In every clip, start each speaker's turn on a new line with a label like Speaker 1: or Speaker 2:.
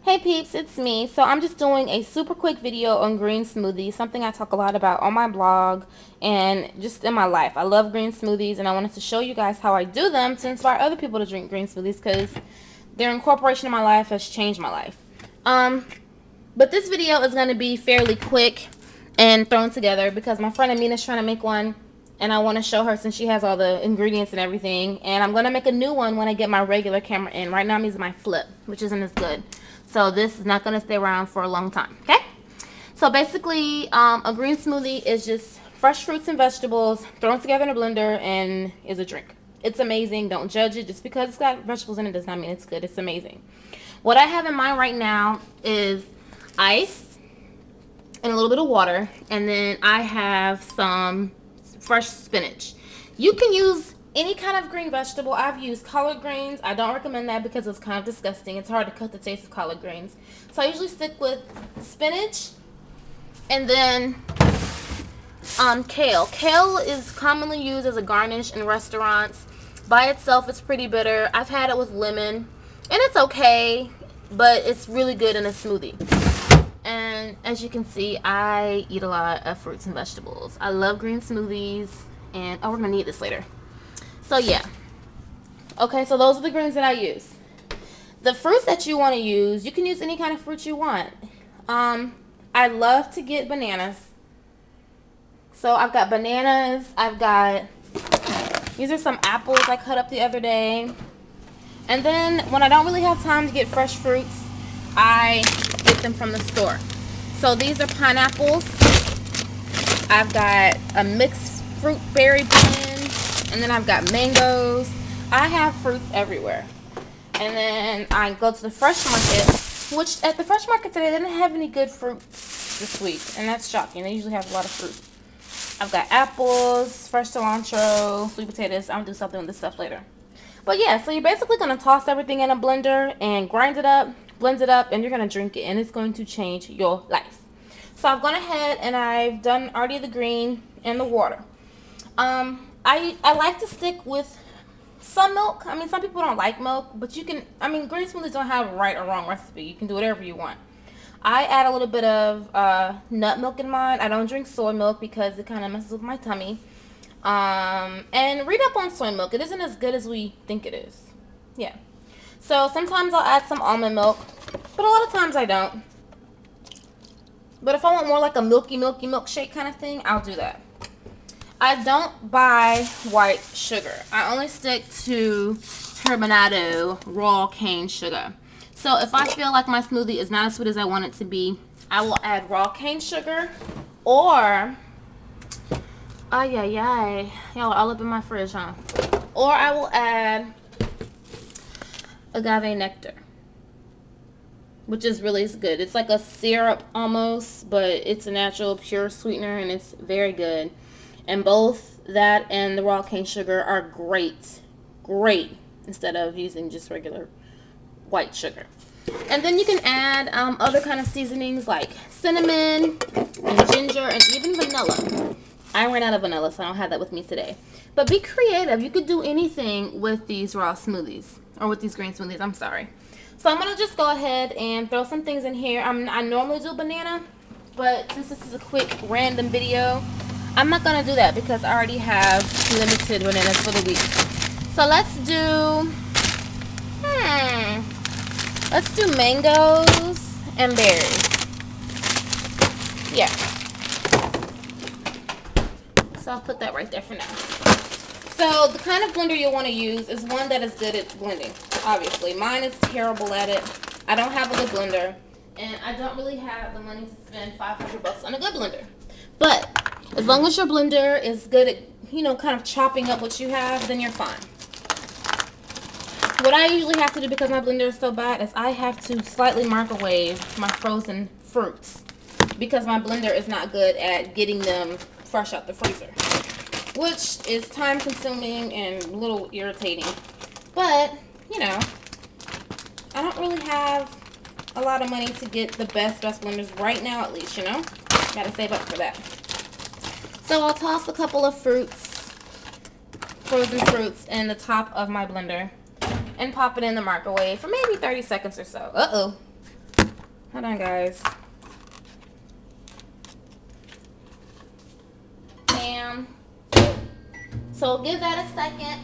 Speaker 1: Hey peeps, it's me. So I'm just doing a super quick video on green smoothies, something I talk a lot about on my blog and just in my life. I love green smoothies and I wanted to show you guys how I do them to inspire other people to drink green smoothies because their incorporation in my life has changed my life. But this video is going to be fairly quick and thrown together because my friend Amina's trying to make one and I want to show her since she has all the ingredients and everything. And I'm going to make a new one when I get my regular camera in. Right now I'm using my flip, which isn't as good. So this is not going to stay around for a long time, okay? So basically, a green smoothie is just fresh fruits and vegetables thrown together in a blender and is a drink. It's amazing. Don't judge it. Just because it's got vegetables in it does not mean it's good. It's amazing. What I have in mind right now is ice and a little bit of water. And then I have some fresh spinach. You can use any kind of green vegetable. I've used collard greens. I don't recommend that because it's kind of disgusting. It's hard to cut the taste of collard greens. So I usually stick with spinach and then kale. Kale is commonly used as a garnish in restaurants. By itself, it's pretty bitter. I've had it with lemon and it's okay, but it's really good in a smoothie. And as you can see, I eat a lot of fruits and vegetables. I love green smoothies and we're gonna need this later. So yeah, okay, so those are the greens that I use. The fruits that you want to use, you can use any kind of fruit you want. I love to get bananas. So I've got bananas, these are some apples I cut up the other day. And then when I don't really have time to get fresh fruits, I get them from the store. So these are pineapples. I've got a mixed fruit berry blend. And then I've got mangoes. I have fruits everywhere. And then I go to the fresh market, which at the fresh market today, they didn't have any good fruit this week. And that's shocking. They usually have a lot of fruit. I've got apples, fresh cilantro, sweet potatoes. I'm going to do something with this stuff later. But yeah, so you're basically going to toss everything in a blender and grind it up, blend it up, and you're going to drink it. And it's going to change your life. So I've gone ahead and I've done already the green and the water. I like to stick with some milk. I mean, some people don't like milk, but you can, I mean, green smoothies don't have a right or wrong recipe. You can do whatever you want. I add a little bit of nut milk in mine. I don't drink soy milk because it kind of messes with my tummy. And read up on soy milk. It isn't as good as we think it is. Yeah. So sometimes I'll add some almond milk, but a lot of times I don't. But if I want more like a milky milkshake kind of thing, I'll do that. I don't buy white sugar. I only stick to turbinado raw cane sugar. So if I feel like my smoothie is not as sweet as I want it to be, I will add raw cane sugar or, y'all are all up in my fridge, huh? Or I will add agave nectar, which is really good. It's like a syrup almost, but it's a natural pure sweetener and it's very good. And both that and the raw cane sugar are great instead of using just regular white sugar. And then you can add other kind of seasonings like cinnamon and ginger and even vanilla. I ran out of vanilla, so I don't have that with me today. But be creative. You could do anything with these raw smoothies, or with these green smoothies, I'm sorry. So I'm going to just go ahead and throw some things in here. I normally do banana, but since this is a quick random video, I'm not going to do that because I already have limited bananas for the week. So let's do mangoes and berries. Yeah. So I'll put that right there for now. So the kind of blender you'll want to use is one that is good at blending, obviously. Mine is terrible at it. I don't have a good blender. And I don't really have the money to spend $500 on a good blender. But as long as your blender is good at, you know, kind of chopping up what you have, then you're fine. What I usually have to do because my blender is so bad is I have to slightly microwave my frozen fruits because my blender is not good at getting them fresh out the freezer, which is time consuming and a little irritating. But, you know, I don't really have a lot of money to get the best blenders right now, at least, you know. Gotta save up for that. So I'll toss a couple of frozen fruits in the top of my blender and pop it in the microwave for maybe 30 seconds or so. Uh-oh. Hold on, guys. Bam. So give that a second.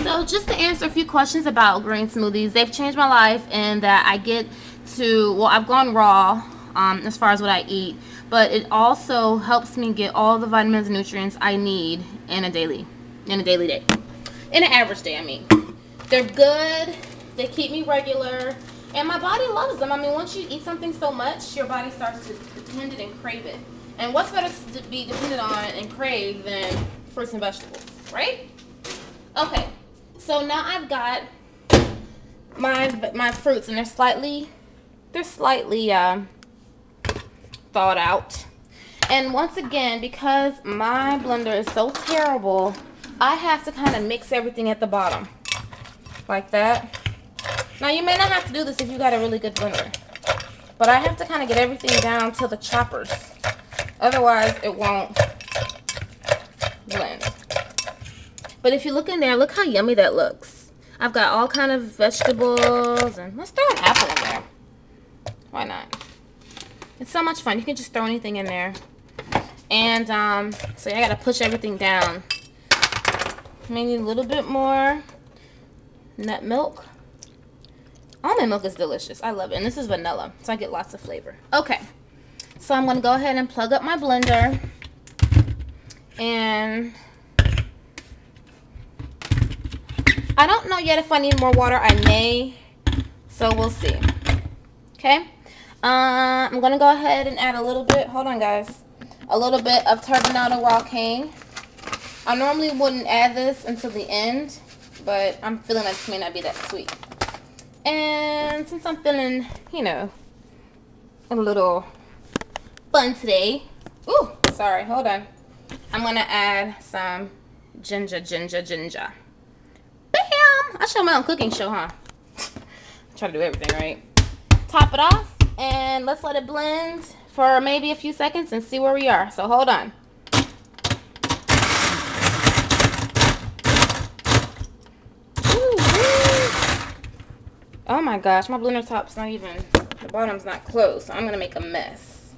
Speaker 1: So just to answer a few questions about green smoothies, they've changed my life in that I get to, well, I've gone raw as far as what I eat, but it also helps me get all the vitamins and nutrients I need in a daily day. In an average day, I mean. They're good. They keep me regular. And my body loves them. I mean, once you eat something so much, your body starts to depend it and crave it. And what's better to be dependent on and crave than fruits and vegetables, right? Okay. So now I've got my fruits, and they're slightly thawed out. And once again, because my blender is so terrible, I have to kind of mix everything at the bottom like that. Now you may not have to do this if you got a really good blender, but I have to kind of get everything down to the choppers, otherwise it won't blend. But if you look in there, look how yummy that looks. I've got all kind of vegetables, and let's throw an apple in there. Why not? It's so much fun. You can just throw anything in there. And so I gotta push everything down. May need a little bit more nut milk. Almond milk is delicious. I love it. And this is vanilla, so I get lots of flavor. Okay, so I'm gonna go ahead and plug up my blender. And I don't know yet if I need more water. I may, so we'll see. Okay, I'm gonna go ahead and add a little bit, hold on guys, a little bit of turbinado raw cane. I normally wouldn't add this until the end, but I'm feeling like this may not be that sweet. And since I'm feeling, you know, a little fun today, ooh, sorry, hold on, I'm gonna add some ginger. Bam! I show my own cooking show, huh? I try to do everything right. Top it off, and let's let it blend for maybe a few seconds and see where we are. So hold on. Oh my gosh, my blender top's not even, the bottom's not closed, so I'm gonna make a mess.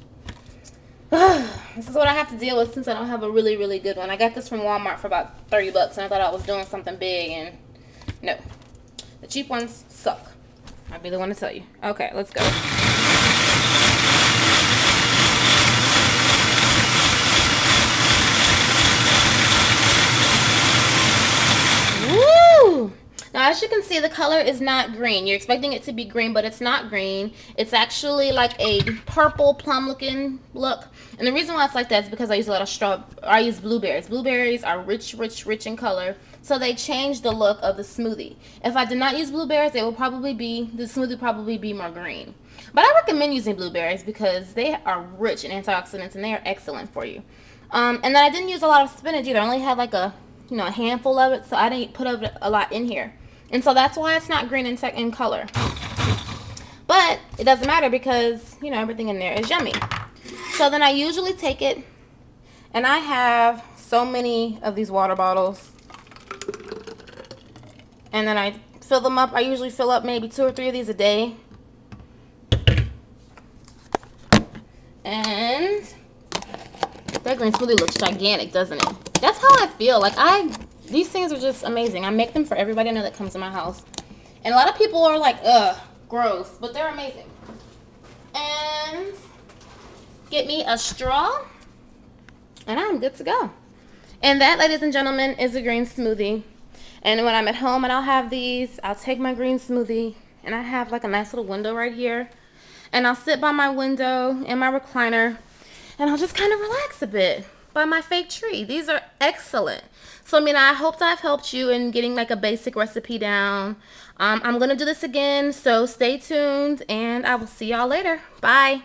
Speaker 1: This is what I have to deal with since I don't have a really good one. I got this from Walmart for about 30 bucks, and I thought I was doing something big, and no. The cheap ones suck. I'll be the one to tell you. Okay, let's go. Woo! Now, as you can see, the color is not green. You're expecting it to be green, but it's not green. It's actually like a purple plum looking look. And the reason why it's like that is because I use a lot of I use blueberries. Blueberries are rich in color. So they change the look of the smoothie. If I did not use blueberries, the smoothie would probably be more green. But I recommend using blueberries because they are rich in antioxidants and they are excellent for you. And then I didn't use a lot of spinach either. I only had like a handful of it, so I didn't put a lot in here. And so that's why it's not green in color. But it doesn't matter because, everything in there is yummy. So then I usually take it, and I have so many of these water bottles. And then I fill them up. I usually fill up maybe 2 or 3 of these a day. And that green smoothie looks gigantic, doesn't it? That's how I feel. These things are just amazing. I make them for everybody I know that comes to my house. And a lot of people are like, ugh, gross. But they're amazing. And get me a straw. And I'm good to go. And that, ladies and gentlemen, is a green smoothie. And when I'm at home and I'll have these, I'll take my green smoothie. And I have like a nice little window right here. And I'll sit by my window in my recliner. And I'll just kind of relax a bit by my fake tree. These are excellent. So, I hope I've helped you in getting like a basic recipe down. I'm going to do this again, so stay tuned, and I will see y'all later. Bye.